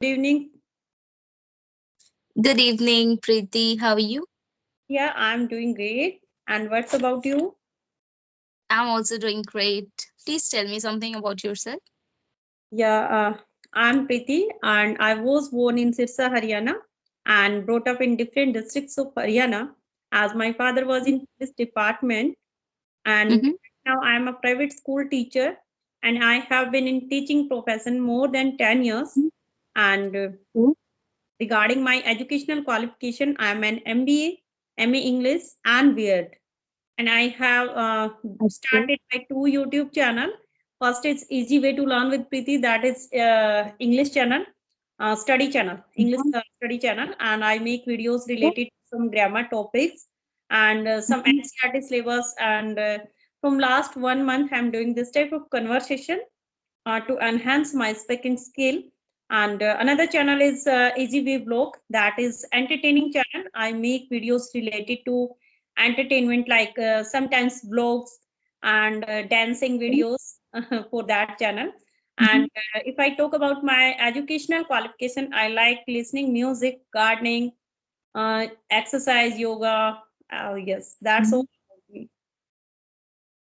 Evening. Good evening, Preeti. How are you? Yeah, I'm doing great. And what's about you? I'm also doing great. Please tell me something about yourself. Yeah, I'm Preeti, and I was born in Sirsa, Haryana, and brought up in different districts of Haryana, as my father was in this department, and Mm-hmm. now I'm a private school teacher, and I have been in teaching profession more than 10 years. And regarding my educational qualification, I'm an MBA, MA English, and B.Ed. And I have Okay. started my two YouTube channel. First is Easy Way to Learn with Preeti, that is English channel, study channel, English Mhm. study channel, and I make videos related to some grammar topics and some Mhm. NCERT syllabus. And from last 1 month, I'm doing this type of conversation to enhance my speaking skill. And another channel is Easy Way Vlog, that is entertaining channel. I make videos related to entertainment, like sometimes vlogs and dancing videos for that channel. And Mhm. if I talk about my educational qualification, I like listening music, gardening, exercise, yoga. Yes, that's all Mhm. about me.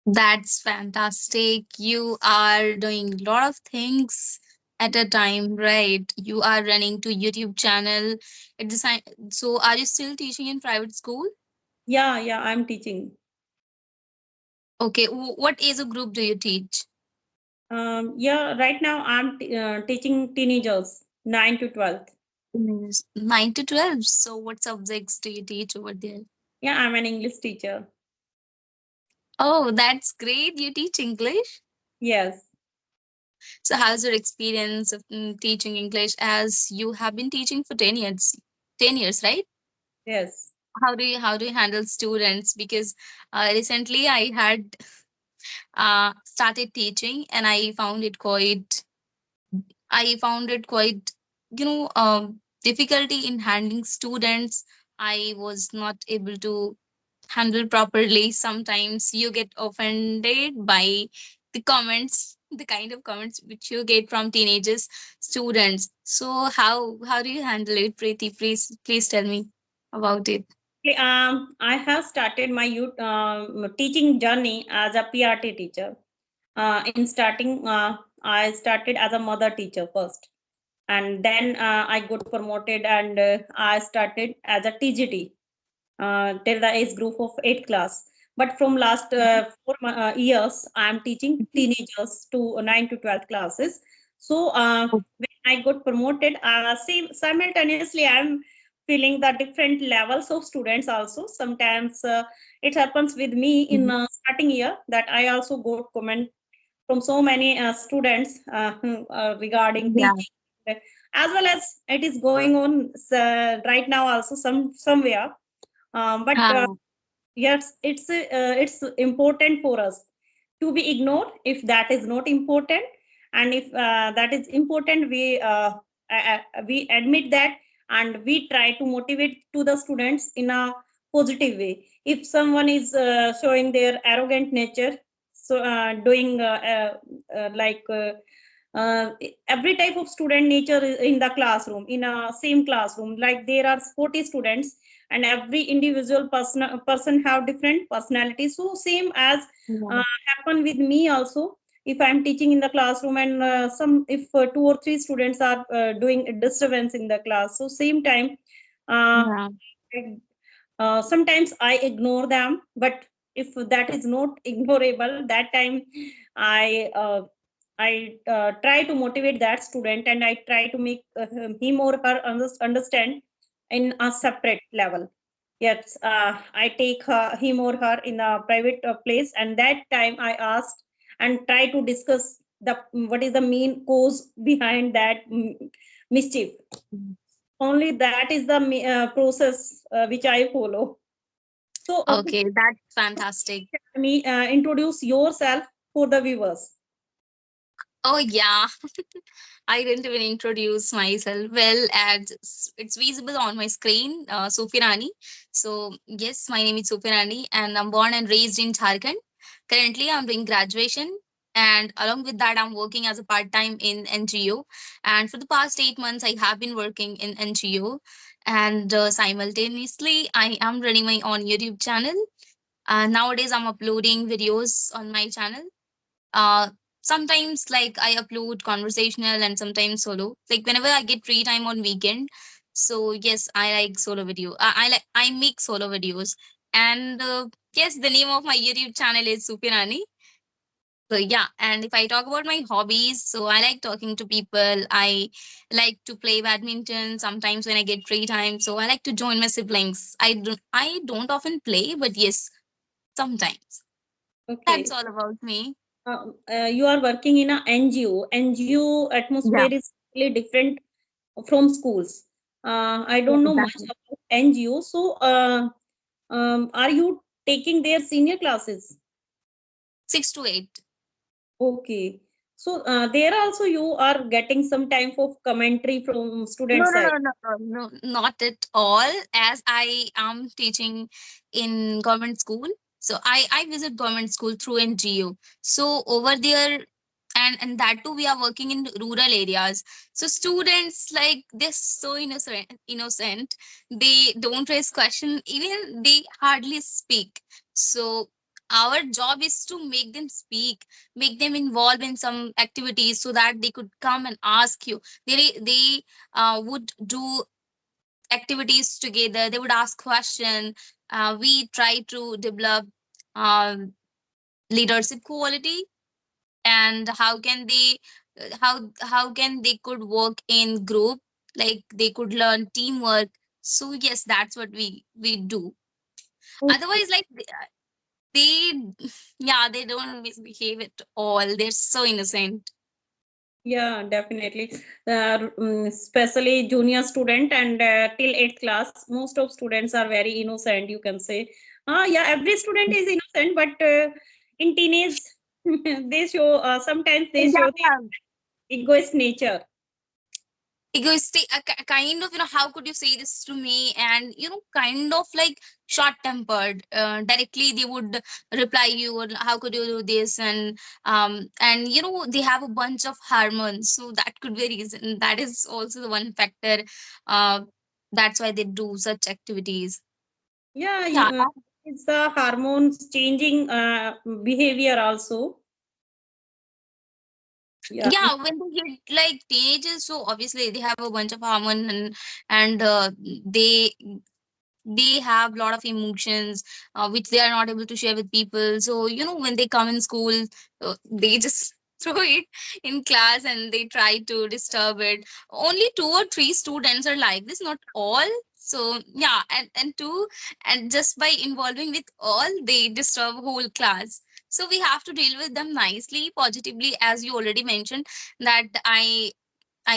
That's fantastic. You are doing a lot of things at a time, right? You are running to YouTube channel at the same. So, are you still teaching in private school? Yeah, yeah, I'm teaching. Okay. What age of group do you teach? Yeah, right now I'm teaching teenagers, 9 to 12. Yes. 9 to 12. So, what subjects do you teach over there? Yeah, I'm an English teacher. Oh, that's great. You teach English. Yes, So, how's your experience of teaching English as you have been teaching for 10 years? 10 years, right? yes. How do you handle students? Because recently I had started teaching, and I found it quite difficulty in handling students. I was not able to handle properly. Sometimes you get offended by the comments, the kind of comments which you get from teenagers, students. So how do you handle it, Preeti? Please tell me about it. Okay, I have started my youth teaching journey as a PRT teacher. In starting, I started as a mother teacher first, and then I got promoted, and I started as a TGT till the age group of 8th class. But from last Mhm. 4 years, I'm teaching Mhm. teenagers to 9 to 12 classes. So Oh, when I got promoted, simultaneously I'm feeling the different levels of students also. Sometimes it happens with me in mhm. starting year that I also got comment from so many students regarding Yeah. teaching, as well as it is going on right now also somewhere, but Ah, yes, it's important for us to be ignored if that is not important, and if that is important, we admit that, and we try to motivate to the students in a positive way. If someone is showing their arrogant nature, so doing like every type of student nature in the classroom, in a same classroom, like there are 40 students, and every individual person have different personalities, so same as yeah. happen with me also. If I'm teaching in the classroom, and some if two or three students are doing a disturbance in the class, so same time uh, Yeah. sometimes I ignore them, but if that is not ignorable, that time I try to motivate that student, and I try to make him or her understand in a separate level. Yes, I take him or her in a private place, and that time I asked and try to discuss the what is the main cause behind that mischief. Mm. Only that is the process which I follow. So, okay, Okay, that's fantastic. me introduce yourself for the viewers. Oh yeah, I didn't even introduce myself. Well, as it's visible on my screen, Sufi Rani. So yes, my name is Sufi Rani, and I'm born and raised in Jharkhand. Currently, I'm doing graduation. And along with that, I'm working as a part-time in NGO. And for the past 8 months, I have been working in NGO. And simultaneously, I am running my own YouTube channel. Nowadays, I'm uploading videos on my channel. uh Sometimes like I upload conversational and sometimes solo, like whenever I get free time on weekend. So yes, I like solo video. I make solo videos. And yes, the name of my YouTube channel is Sufi Rani. So yeah, and if I talk about my hobbies, so I like talking to people. I like to play badminton sometimes when I get free time. So I like to join my siblings. I don't often play, but yes, sometimes. That's Okay. all about me. You are working in a NGO. NGO Yeah. atmosphere is really different from schools. I Yeah, don't know much exactly. about NGO. So, are you taking their senior classes? 6 to 8. Okay. So, there also you are getting some type of commentary from No, student no, side. no, no, no, no, not at all. As I am teaching in government school, so I visit government school through NGO. So over there, and that too, we are working in rural areas. So students, like, they're so innocent. They don't raise question. Even they hardly speak. So our job is to make them speak, make them involved in some activities so that they could come and ask you. They would do activities together. They would ask question. We try to develop um, leadership quality, and how can they could work in group, like they could learn teamwork. So yes, that's what we do. Okay. Otherwise, like they yeah, they don't misbehave at all. They're so innocent. Yeah, definitely. Especially junior student and till eighth class, most of students are very innocent. You can say, yeah, every student is innocent, but in teenage, they show sometimes they show Yeah, the egoist nature. egoistic, kind of, how could you say this to me, and kind of like short tempered. Directly they would reply you, or how could you do this, and they have a bunch of hormones, so that could be a reason. That is also the one factor. uh that's why they do such activities. Yeah, Yeah. it's the hormones changing behavior also. Yeah, Yeah, when they hit like teenagers, so obviously they have a bunch of hormone, and they they have a lot of emotions, which they are not able to share with people. So when they come in school, they just throw it in class and they try to disturb it. Only two or three students are like this, not all. So yeah, and two, and just by involving with all, they disturb whole class. So we have to deal with them nicely, positively, as you already mentioned, that I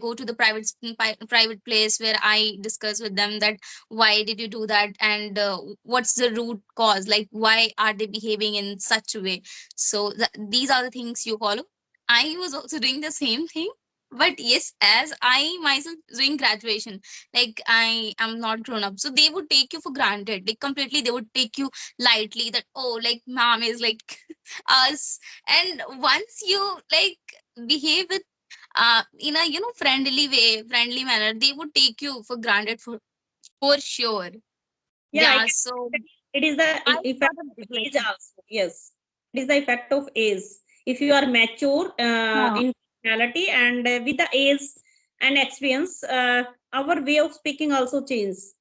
go to the private place where I discuss with them that why did you do that, and what's the root cause, like why are they behaving in such a way. So these are the things you follow. I was also doing the same thing, but yes, as I myself doing graduation, like I am not grown up, so they would take you for granted, like completely they would take you lightly, that oh, like mom is like us. And once you like behave with in a friendly way, friendly manner, they would take you for granted, for sure. yeah, I Yeah, can so say it is the I effect got a of big age lesson. also. Yes, it is the effect of age. If you are mature Yeah. in personality and with the age and experience, our way of speaking also changes.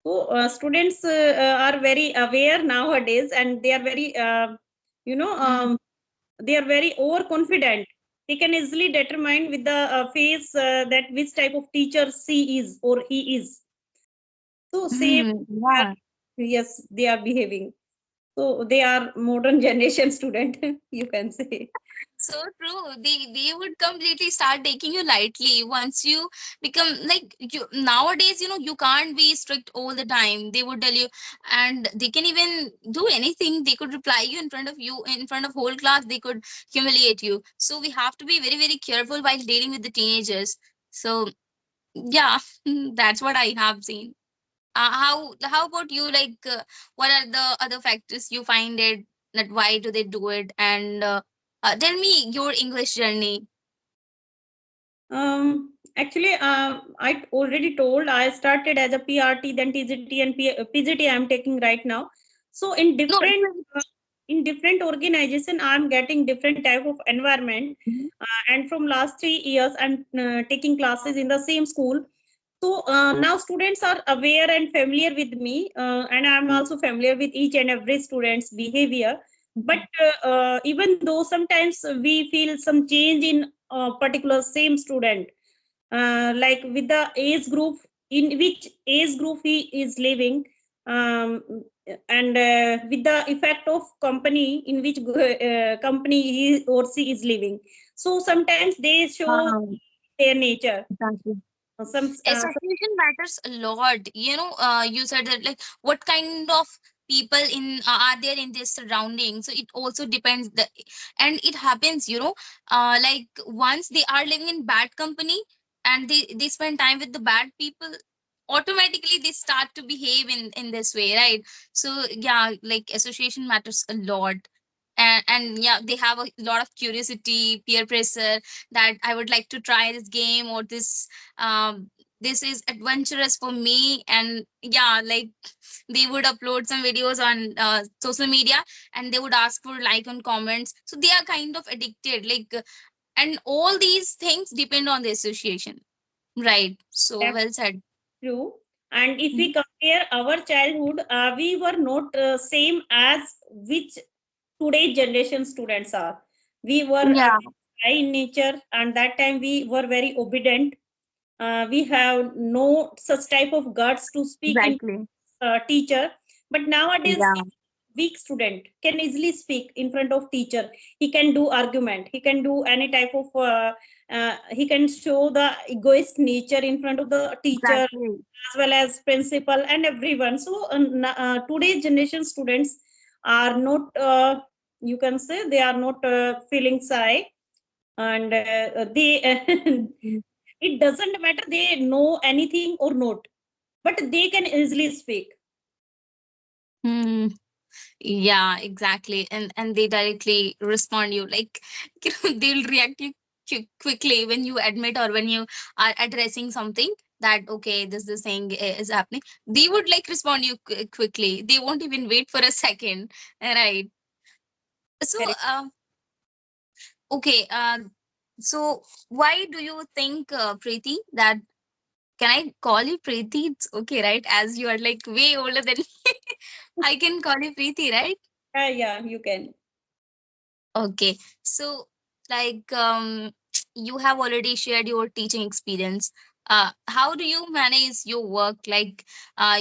So students are very aware nowadays, and they are very, Mm. they are very overconfident. They can easily determine with the face that which type of teacher she is or he is. So same, Mm, uh, yeah. yes, they are behaving. So they are modern generation student, you can say. So true. They would completely start taking you lightly once you become like you. Nowadays, you can't be strict all the time. They would tell you, and they can even do anything. They could reply you in front of you, in front of whole class. They could humiliate you. So we have to be very, very careful while dealing with the teenagers. So yeah, that's what I have seen. How about you? Like, what are the other factors you find it, that why do they do it, and Tell me your English journey. Actually, I already told I started as a PRT, then TGT and PGT I am taking right now. So No, it was. in different organization, I'm getting different type of environment. Mhm. And from last 3 years, I'm taking classes in the same school. So now students are aware and familiar with me, and I'm also familiar with each and every student's behavior. But even though sometimes we feel some change in particular same student, like with the age group, in which age group he is living, um, and with the effect of company in which company he or she is living. So sometimes they show Um, their nature. exactly. Some Association matters a lot. You said that, like, what kind of people in are there in this surrounding, so it also depends and it happens, like once they are living in bad company and they spend time with the bad people, automatically they start to behave in this way, right? So yeah, like association matters a lot. And yeah, they have a lot of curiosity, peer pressure, that I would like to try this game, or this is adventurous for me. And yeah, like they would upload some videos on social media, and they would ask for like and comments, so they are kind of addicted, like and all these things depend on the association, right? So that's well said. true. And if we Mhm. compare our childhood, we were not same as which today's generation students are. We were Yeah, shy in nature, and that time we were very obedient. We have no such type of guts to speak in exactly. teacher. But nowadays, Yeah, weak student can easily speak in front of teacher. He can do argument. He can do any type of. He can show the egoist nature in front of the teacher exactly. as well as principal and everyone. So today's generation students are not. You can say they are not feeling shy, and they. It doesn't matter they know anything or not, but they can easily speak. Hmm. Yeah, exactly. And they directly respond you, like they'll react you quickly when you admit, or when you are addressing something, that okay, this thing is happening. They would like respond you quickly. They won't even wait for a second, right? So Very okay, so why do you think, Preeti, that can I call you Preeti? It's okay, right? As you are like way older than I can call you Preeti, right? yeah, you can. Okay. So, like, you have already shared your teaching experience. How do you manage your work? Like,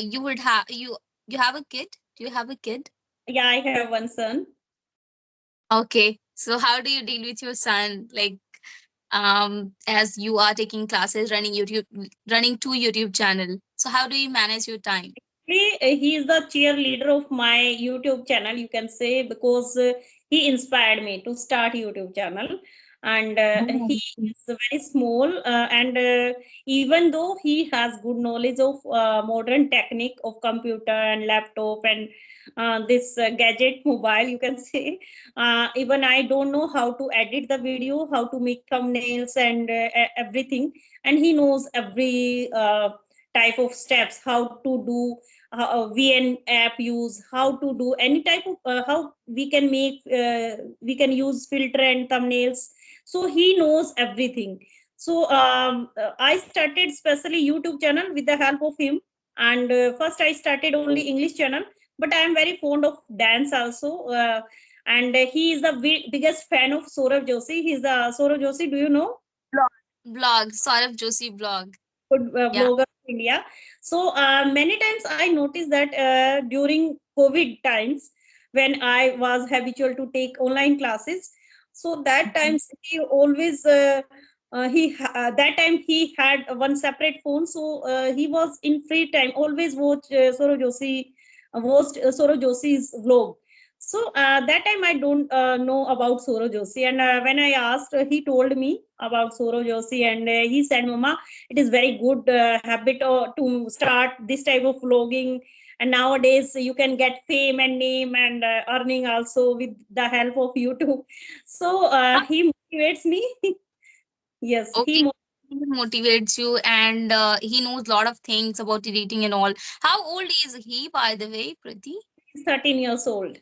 you have a kid? Do you have a kid? Yeah, I have one son. Okay. So how do you deal with your son? Like, as you are taking classes, running two YouTube channel. So how do you manage your time? He is the cheerleader of my YouTube channel, you can say, because he inspired me to start YouTube channel. And he Oh, is very small, and even though he has good knowledge of modern technique of computer and laptop and this gadget mobile, you can say, even I don't know how to edit the video, how to make thumbnails and everything. And he knows every type of steps, how to do VN app use, how to do any type of how we can make we can use filter and thumbnails. So he knows everything. So I started specially YouTube channel with the help of him. And first I started only English channel, but I am very fond of dance also. And he is the biggest fan of Saurav Joshi. He's the Saurav Joshi. Do you know? blog, Saurabh Joshi blog. Good Yeah. blogger of India. So many times I noticed that during COVID times, when I was habitual to take online classes, so that Mhm. times he always that time he had one separate phone, so he was in free time always watched Soro Joshi's vlog. So that time I don't know about Soro Joshi, and when I asked, he told me about Soro Joshi, and he said, "Mama, it is very good habit to start this type of vlogging, and nowadays you can get fame and name and earning also with the help of YouTube. So he motivates me. Yes, Okay, he motivates you, and he knows a lot of things about editing and all. How old is he, by the way, Priti? he's 13 years old.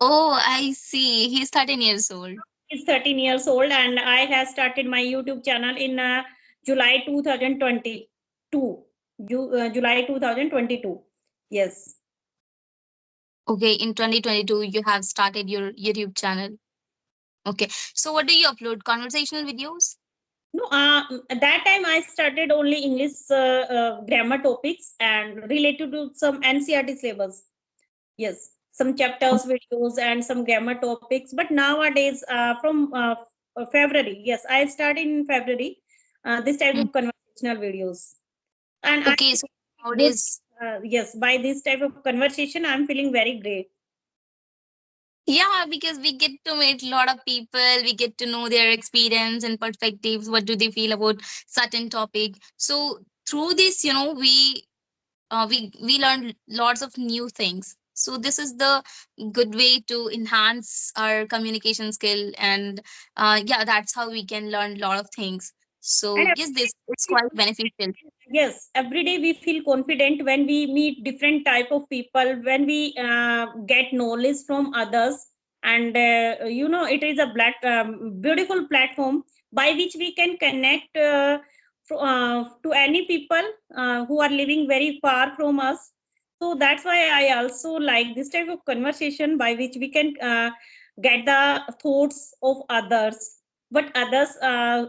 Oh, I see. He's 13 years old. He's 13 years old, and I have started my YouTube channel in July 2022. July 2022. Yes. Okay, in 2022, you have started your YouTube channel. Okay, so what do you upload? Conversational videos? No, at that time I started only English grammar topics and related to some NCRT syllabus. Yes, some chapters videos and some grammar topics. But nowadays, from February, yes, I started in February. This type Mm. of conversational videos, and I Okay, so good. nowadays, Yes, by this type of conversation, I'm feeling very great. yeah, because we get to meet a lot of people, we get to know their experience and perspectives. What do they feel about certain topic? So through this, we learn lots of new things. So this is the good way to enhance our communication skill, and yeah, that's how we can learn a lot of things. So And yes, this is quite beneficial. yes, every day we feel confident when we meet different type of people, when we get knowledge from others, and it is a beautiful platform by which we can connect to any people who are living very far from us. So that's why I also like this type of conversation by which we can get the thoughts of others, what others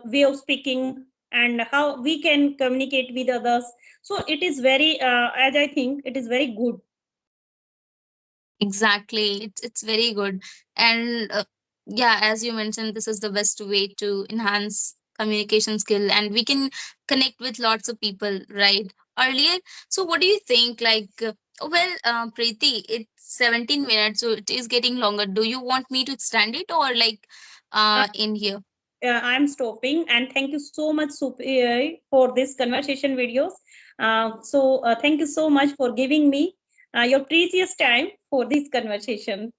way of speaking, and how we can communicate with others. So it is very as I think it is very good. Exactly. It's very good. And yeah, as you mentioned, this is the best way to enhance communication skill, and we can connect with lots of people, right? Earlier. So what do you think? Preeti, it's 17 minutes, so it is getting longer. Do you want me to extend it, or like uh, in here? I'm stopping, and thank you so much, Sufi, for this conversation videos. So thank you so much for giving me your precious time for this conversation.